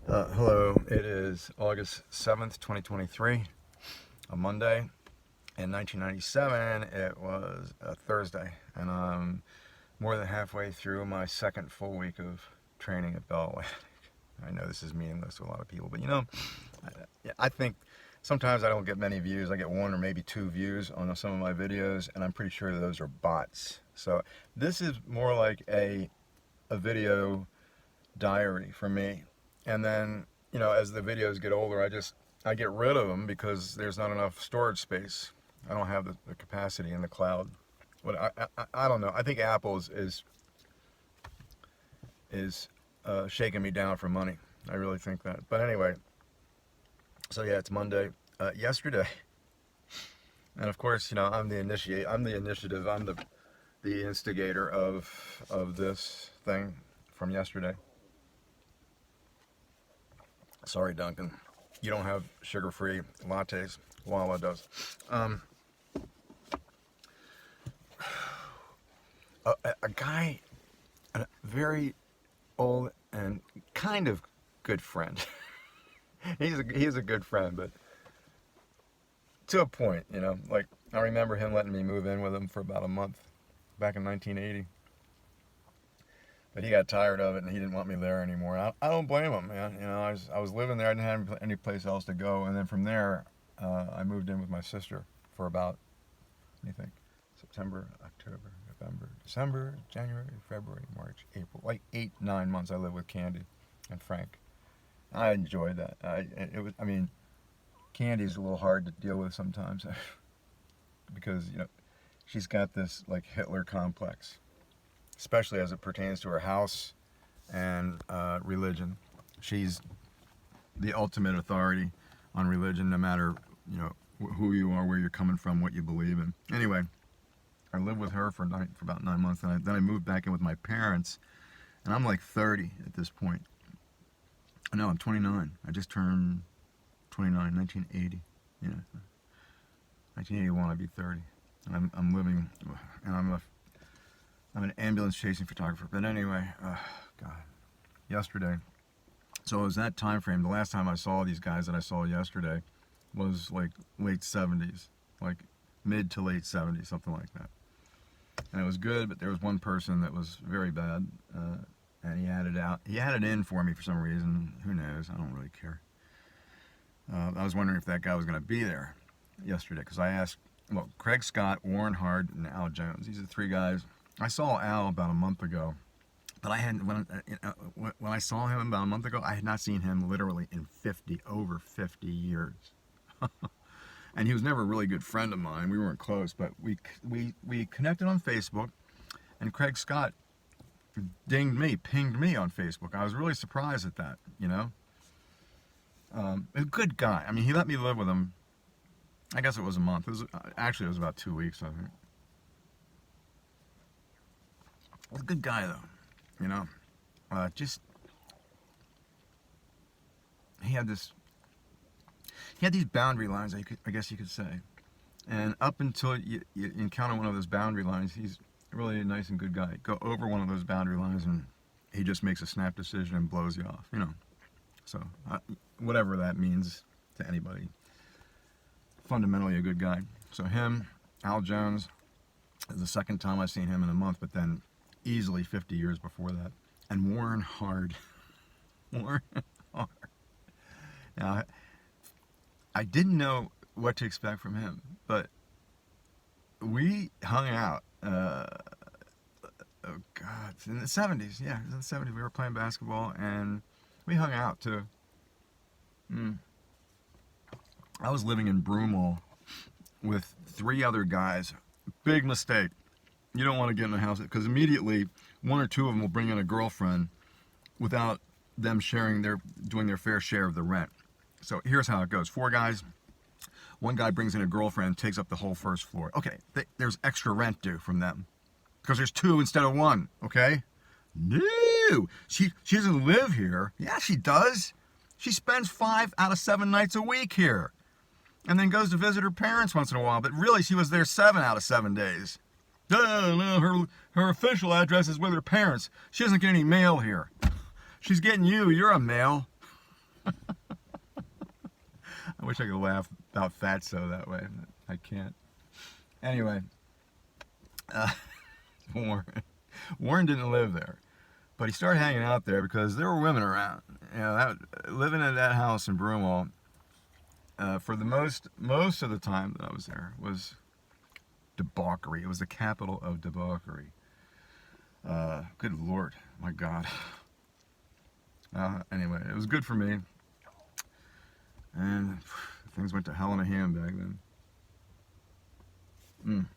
Hello, it is August 7th, 2023, a Monday. In 1997, it was a Thursday, and I'm more than halfway through my second full week of training at Bell Atlantic. I know this is meaningless to a lot of people, but I think sometimes I don't get many views. I get one or maybe two views on some of my videos, and I'm pretty sure those are bots. So this is more like a video diary for me. And then, as the videos get older, I get rid of them because there's not enough storage space. I don't have the capacity in the cloud. But I don't know. I think Apple is shaking me down for money. I really think that. But anyway, so yeah, it's Monday. Yesterday, and of course, I'm the initiative. I'm the instigator of this thing from yesterday. Sorry, Duncan. You don't have sugar-free lattes. Lala does. A guy, a very old and kind of good friend. He's a good friend, but to a point, Like, I remember him letting me move in with him for about a month back in 1980. But he got tired of it and he didn't want me there anymore. I don't blame him, man. I was living there. I didn't have any place else to go. And then from there, I moved in with my sister for about, what do you think? September, October, November, December, January, February, March, April. Like 8, 9 months I lived with Candy and Frank. I enjoyed that. Candy's a little hard to deal with sometimes because, she's got this like Hitler complex, especially as it pertains to her house and religion. She's the ultimate authority on religion, no matter who you are, where you're coming from, what you believe in. Anyway, I lived with her for about 9 months, and then I moved back in with my parents, and I'm like 30 at this point. No, I'm 29. I just turned 29, 1980. Yeah, 1981. I'd be 30. And I'm living, and I'm an ambulance chasing photographer. But anyway, God, yesterday. So it was that time frame. The last time I saw these guys that I saw yesterday was like late 70s, like mid to late 70s, something like that. And it was good, but there was one person that was very bad, and he had it out. He had it in for me for some reason. Who knows? I don't really care. I was wondering if that guy was going to be there yesterday because I asked, well, Craig Scott, Warren Hard, and Al Jones. These are the three guys. I saw Al about a month ago, but I hadn't. When I saw him about a month ago, I had not seen him literally in over 50 years. And he was never a really good friend of mine. We weren't close, but we connected on Facebook, and Craig Scott pinged me on Facebook. I was really surprised at that. A good guy. I mean, he let me live with him. I guess it was a month. It was about 2 weeks, I think. He's a good guy, though, he had these boundary lines, I guess you could say. And up until you encounter one of those boundary lines, he's really a nice and good guy. Go over one of those boundary lines and he just makes a snap decision and blows you off, So, whatever that means to anybody. Fundamentally a good guy. So him, Al Jones, is the second time I've seen him in a month, but then easily 50 years before that. And Warren Hard. Warren Hard. Now, I didn't know what to expect from him, but we hung out. Oh God, in the 70s. Yeah, it was in the 70s. We were playing basketball, and we hung out too. I was living in Broomall with 3 other guys. Big mistake. You don't want to get in a house because immediately 1 or 2 of them will bring in a girlfriend without them doing their fair share of the rent. So here's how it goes. 4 guys. 1 guy brings in a girlfriend, takes up the whole first floor. Okay, there's extra rent due from them because there's 2 instead of 1. Okay. No, she doesn't live here. Yeah, she does. She spends 5 out of 7 nights a week here, and then goes to visit her parents once in a while. But really, she was there 7 out of 7 days. No, her official address is with her parents. She doesn't get any mail here. She's getting you. You're a male. wish I could laugh about Fatso that way. I can't. Anyway, uh, Warren. Warren didn't live there, but he started hanging out there because there were women around. You know, living in that house in Broomall, for the most of the time that I was there, was debauchery. It was the capital of debauchery. Good Lord, my God. Anyway, it was good for me, and things went to hell in a handbag then.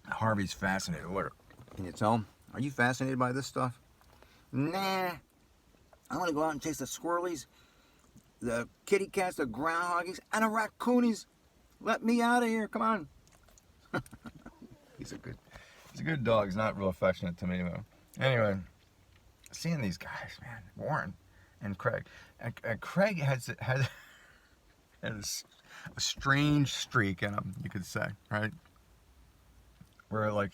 Harvey's fascinated. Look, can you tell him? Are you fascinated by this stuff? Nah. I want to go out and chase the squirrelies, the kitty cats, the groundhoggies, and the raccoonies. Let me out of here. Come on. He's a good dog. He's not real affectionate to me though. Anyway, seeing these guys, man, Warren and Craig, and Craig has a strange streak in him, you could say, right? Where like,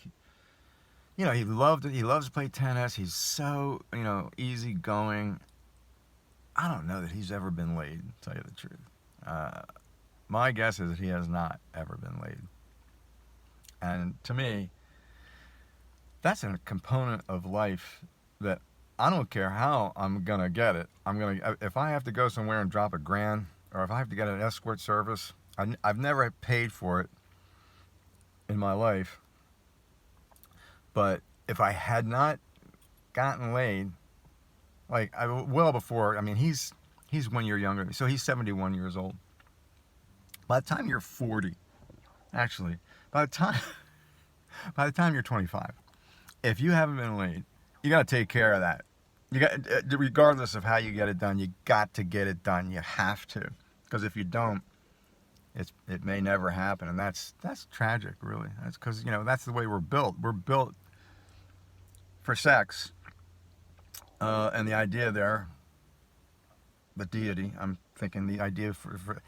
you know, he loves to play tennis. He's so, you know, easygoing. I don't know that he's ever been laid, to tell you the truth. My guess is that he has not ever been laid. And to me, that's a component of life that I don't care how I'm gonna get it. If I have to go somewhere and drop $1,000, or if I have to get an escort service, I've never paid for it in my life. But if I had not gotten laid, like well before, I mean, he's 1 year younger than me, so he's 71 years old. By the time you're 40, actually, by the time you're 25, if you haven't been laid, you got to take care of that. You got, regardless of how you get it done, you got to get it done. You have to, because if you don't, it may never happen, and that's tragic, really. That's because, you know, that's the way we're built. We're built for sex, and the idea there, the deity. I'm thinking the idea for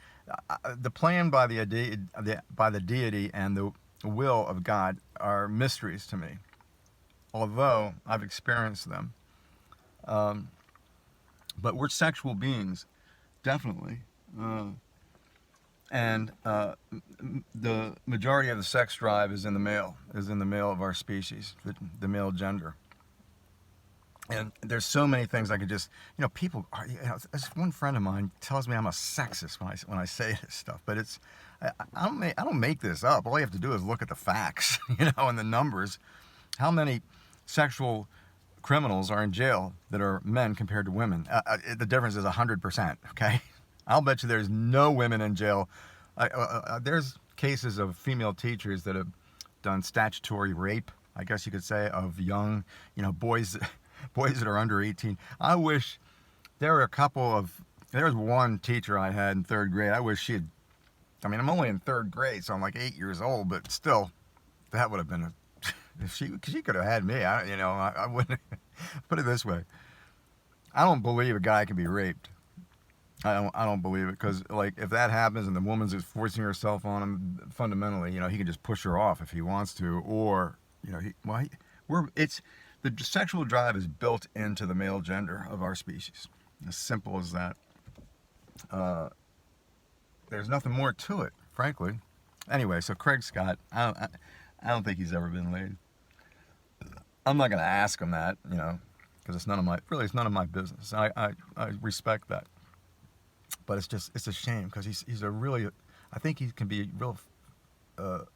the plan by the deity and the will of God are mysteries to me, although I've experienced them. But we're sexual beings, definitely. And the majority of the sex drive is in the male of our species, the male gender. And there's so many things I could just, you know, people are, you know, this one friend of mine tells me I'm a sexist when I say this stuff, but it's, I don't make this up. All you have to do is look at the facts, you know, and the numbers. How many sexual criminals are in jail that are men compared to women? The difference is 100%, okay? I'll bet you there's no women in jail. There's cases of female teachers that have done statutory rape, I guess you could say, of young, you know, boys that are under 18. I wish there were there was one teacher I had in 3rd grade. I wish I mean, I'm only in 3rd grade, so I'm like 8 years old, but still, that would have been if she could have had me. I wouldn't. Put it this way, I don't believe a guy can be raped. I don't believe it, because like if that happens and the woman's just forcing herself on him, fundamentally, you know, he can just push her off if he wants to, or you know, the sexual drive is built into the male gender of our species. As simple as that. There's nothing more to it, frankly. Anyway, so Craig Scott, I don't think he's ever been laid. I'm not going to ask him that, you know, because it's none of my business. I respect that. But it's a shame, because he's a really, I think he can be real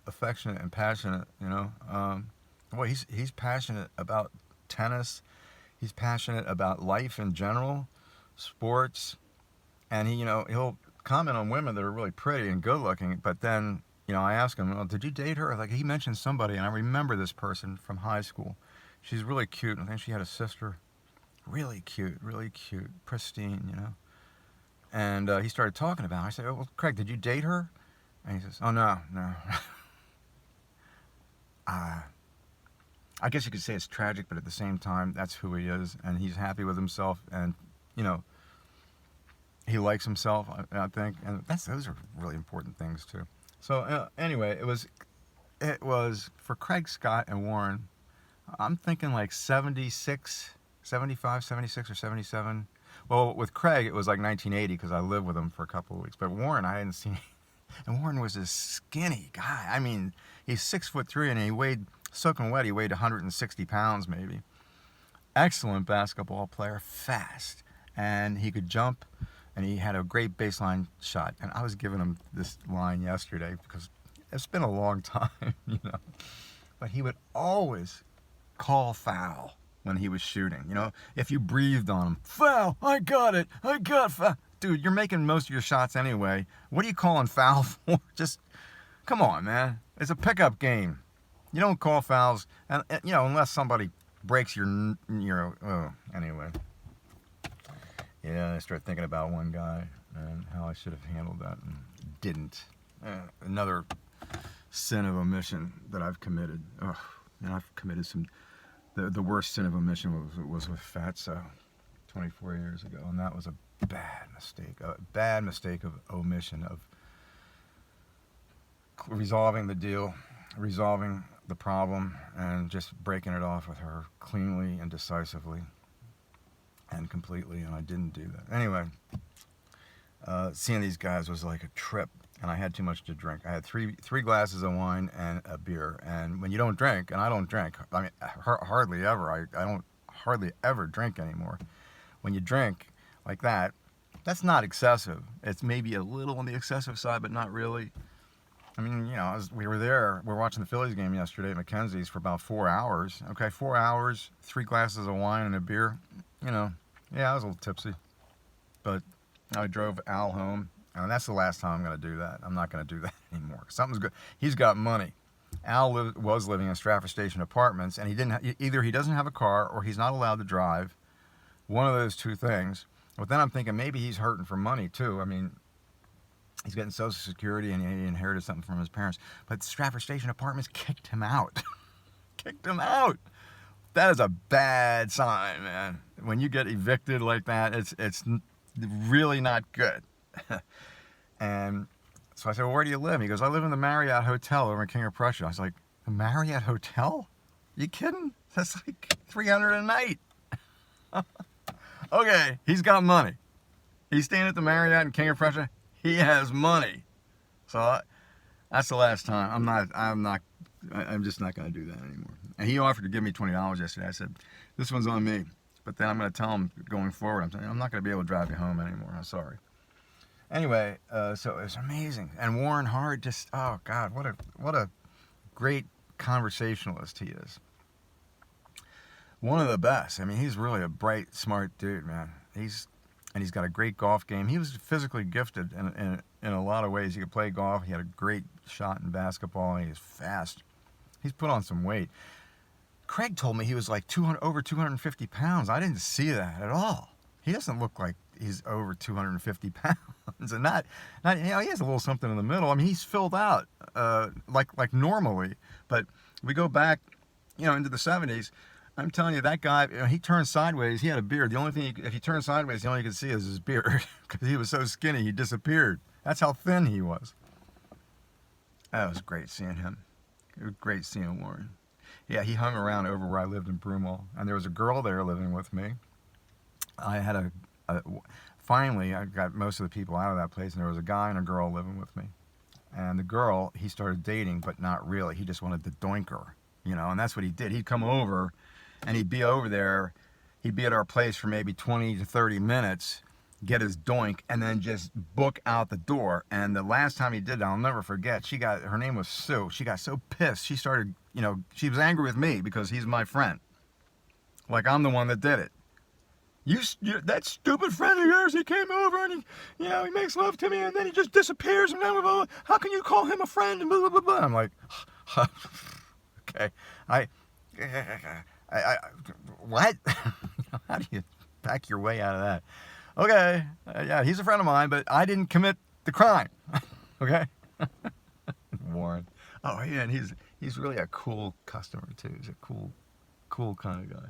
affectionate and passionate, you know. Boy, he's passionate about tennis. He's passionate about life in general, sports, and he'll comment on women that are really pretty and good looking. But then, you know, I ask him, well, did you date her? Like, he mentioned somebody, and I remember this person from high school. She's really cute. I think she had a sister. Really cute, pristine, you know. And he started talking about her. I said, oh, well, Craig, did you date her? And he says, oh, no. I guess you could say it's tragic, but at the same time, that's who he is, and he's happy with himself, and, you know, he likes himself, I think, and those are really important things, too. So, anyway, it was for Craig Scott and Warren, I'm thinking like 75, 76, or 77. Well, with Craig, it was like 1980 because I lived with him for a couple of weeks. But Warren, I hadn't seen. And Warren was this skinny guy. I mean, he's 6'3" and he weighed, soaking wet, he weighed 160 pounds maybe. Excellent basketball player, fast. And he could jump, and he had a great baseline shot. And I was giving him this line yesterday because it's been a long time, you know. But he would always call foul when he was shooting. You know, if you breathed on him, foul, I got it, I got foul. Dude, you're making most of your shots anyway. What are you calling foul for? Just, come on, man. It's a pickup game. You don't call fouls, and you know, unless somebody breaks your anyway. Yeah, I start thinking about one guy and how I should have handled that and didn't. Another sin of omission that I've committed. Oh, and I've committed some. The worst sin of omission was with Fatso 24 years ago, and that was a bad mistake of omission, of resolving the deal, resolving the problem, and just breaking it off with her cleanly and decisively and completely, and I didn't do that. Anyway, seeing these guys was like a trip, and I had too much to drink. I had three glasses of wine and a beer, and when you don't drink, and I don't drink, I mean, hardly ever, I don't hardly ever drink anymore. When you drink like that, that's not excessive. It's maybe a little on the excessive side, but not really. I mean, you know, we were watching the Phillies game yesterday at Mackenzie's for about 4 hours. Okay, 4 hours, 3 glasses of wine and a beer. You know, yeah, I was a little tipsy. But I drove Al home, and that's the last time I'm going to do that. I'm not going to do that anymore. Something's good. He's got money. Al was living in Stratford Station Apartments, and either he doesn't have a car or he's not allowed to drive. One of those two things. But then I'm thinking maybe he's hurting for money too. I mean, he's getting Social Security and he inherited something from his parents. But Stratford Station Apartments kicked him out. Kicked him out. That is a bad sign, man. When you get evicted like that, it's really not good. And so I said, well, where do you live? He goes, I live in the Marriott Hotel over in King of Prussia. I was like, the Marriott Hotel? You kidding? That's like $300 a night. Okay, he's got money. He's staying at the Marriott in King of Prussia. He has money. So that's the last time. I'm just not going to do that anymore. And he offered to give me $20 yesterday. I said, this one's on me. But then I'm going to tell him going forward, I'm not going to be able to drive you home anymore. I'm sorry. Anyway, so it was amazing. And Warren Hard just, oh God, what a great conversationalist he is. One of the best. I mean, he's really a bright, smart dude, man. He's got a great golf game. He was physically gifted in a lot of ways. He could play golf. He had a great shot in basketball. And he was fast. He's put on some weight. Craig told me he was like over 250 pounds. I didn't see that at all. He doesn't look like he's over 250 pounds, and not you know, he has a little something in the middle. I mean, he's filled out like normally. But we go back, you know, into the 70s. I'm telling you, that guy, you know, he turned sideways. He had a beard. The only thing, if he turned sideways, the only thing you could see is his beard because he was so skinny, he disappeared. That's how thin he was. That was great seeing him. It was great seeing Warren. Yeah, he hung around over where I lived in Broomall, and there was a girl there living with me. I had finally, I got most of the people out of that place, and there was a guy and a girl living with me. And the girl, he started dating, but not really. He just wanted to doink her, you know, and that's what he did. He'd come over, and he'd be over there. He'd be at our place for maybe 20 to 30 minutes, get his doink, and then just book out the door. And the last time he did that, I'll never forget, her name was Sue. She got so pissed. She started, you know, she was angry with me because he's my friend. Like I'm the one that did it. That stupid friend of yours, he came over and he makes love to me and then he just disappears and blah, blah, blah. How can you call him a friend and blah, blah, blah, blah. I'm like, okay, what? How do you back your way out of that? Okay, yeah, he's a friend of mine, but I didn't commit the crime. Okay? Warren. Oh, yeah, and he's really a cool customer, too. He's a cool kind of guy.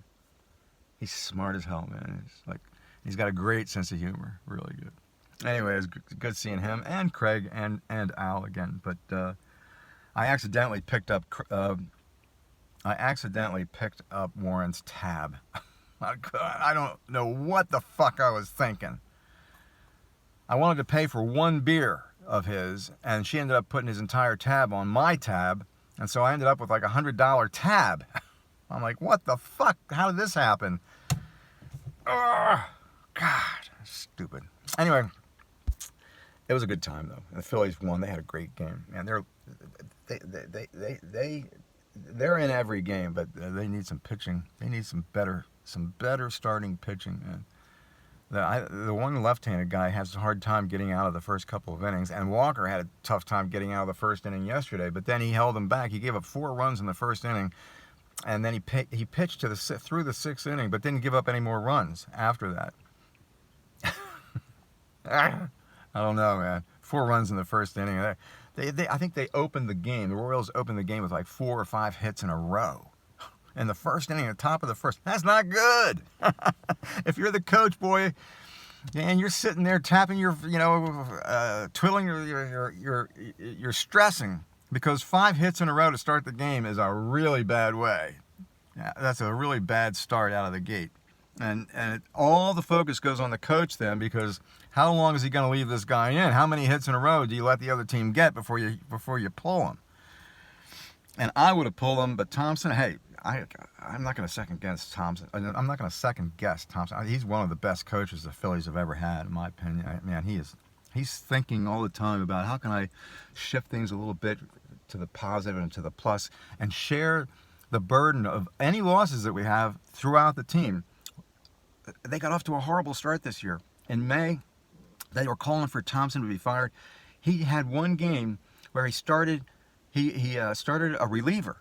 He's smart as hell, man. He's got a great sense of humor. Really good. Anyway, it was good seeing him and Craig and Al again. But I accidentally picked up Warren's tab I don't know what the fuck I was thinking. I wanted to pay for one beer of his, and she ended up putting his entire tab on my tab, and so I ended up with like $100 tab. I'm like, what the fuck? How did this happen? Oh, God, stupid. Anyway, it was a good time though. The Phillies won. They had a great game, man. They're in every game, but they need some pitching. They need some better starting pitching, man. The one left-handed guy has a hard time getting out of the first couple of innings, and Walker had a tough time getting out of the first inning yesterday, but then he held him back. He gave up 4 runs in the first inning, and then he pitched through the 6th inning, but didn't give up any more runs after that. I don't know, man. 4 runs in the first inning. I think they opened the game. The Royals opened the game with like 4 or 5 hits in a row. In the first inning, at the top of the first. That's not good. If you're the coach, boy, and you're sitting there tapping your, twiddling you're stressing, because 5 hits in a row to start the game is a really bad way. Yeah, that's a really bad start out of the gate. And all the focus goes on the coach then, because how long is he going to leave this guy in? How many hits in a row do you let the other team get before you pull him? And I would have pulled him, but Thompson, hey, I'm not going to second guess Thompson. I'm not going to second guess Thompson. He's one of the best coaches the Phillies have ever had, in my opinion. Man, he's thinking all the time about how can I shift things a little bit to the positive and to the plus, and share the burden of any losses that we have throughout the team. They got off to a horrible start this year. In May, they were calling for Thompson to be fired. He had one game where he started a reliever.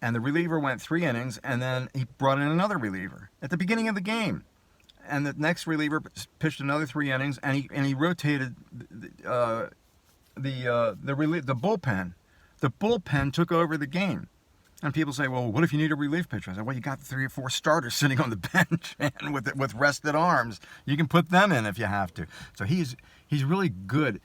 And the reliever went 3 innings, and then he brought in another reliever at the beginning of the game. And the next reliever pitched another 3 innings, and he rotated the bullpen. The bullpen took over the game. And people say, well, what if you need a relief pitcher? I said, well, you got 3 or 4 starters sitting on the bench, and with rested arms, you can put them in if you have to. So he's really good.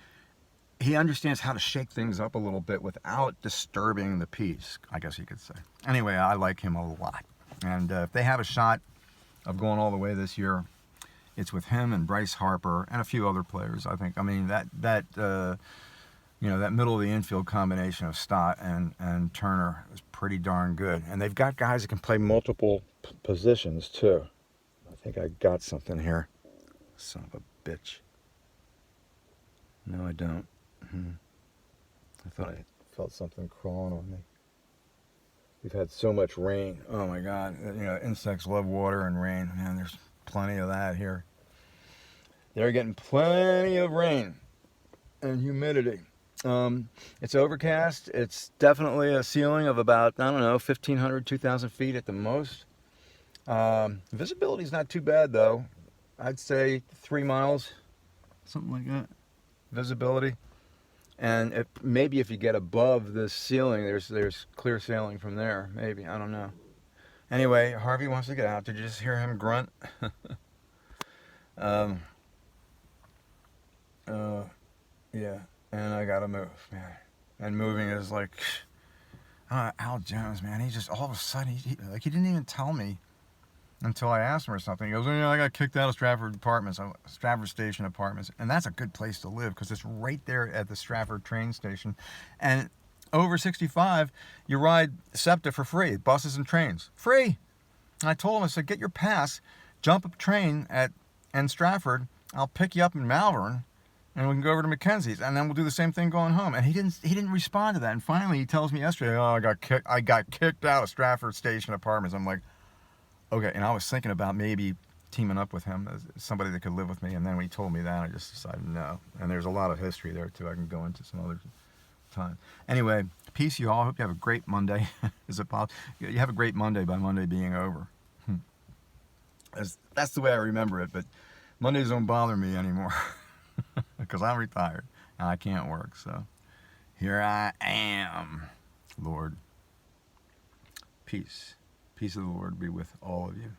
He understands how to shake things up a little bit without disturbing the peace, I guess you could say. Anyway, I like him a lot. And if they have a shot of going all the way this year, it's with him and Bryce Harper and a few other players, I think. I mean, that middle of the infield combination of Stott and Turner is pretty darn good. And they've got guys that can play multiple positions, too. I think I got something here. Son of a bitch. No, I don't. I thought I felt something crawling on me. We've had so much rain. Oh my God. Insects love water and rain. Man, there's plenty of that here. They're getting plenty of rain and humidity. It's overcast. It's definitely a ceiling of about, 1,500, 2,000 feet at the most. Visibility's not too bad though. I'd say 3 miles, something like that. Visibility. And maybe if you get above the ceiling, there's clear sailing from there. Maybe, I don't know. Anyway, Harvey wants to get out. Did you just hear him grunt? Yeah. And I gotta move, man. And moving is like, Al Jones, man. He just all of a sudden he didn't even tell me until I asked him or something. He goes, I got kicked out of Stratford Station Apartments. And that's a good place to live because it's right there at the Stratford train station. And over 65, you ride SEPTA for free, buses and trains. Free! And I told him, I said, get your pass, jump a train at Stratford, I'll pick you up in Malvern, and we can go over to Mackenzie's, and then we'll do the same thing going home. And he didn't respond to that. And finally, he tells me yesterday, I got kicked out of Stratford Station Apartments. I'm like, okay. And I was thinking about maybe teaming up with him as somebody that could live with me. And then when he told me that, I just decided no. And there's a lot of history there too. I can go into some other time. Anyway, peace, you all. I hope you have a great Monday. Is it possible? You have a great Monday by Monday being over. That's the way I remember it. But Mondays don't bother me anymore. Because I'm retired and I can't work, so here I am, Lord. Peace of the Lord be with all of you.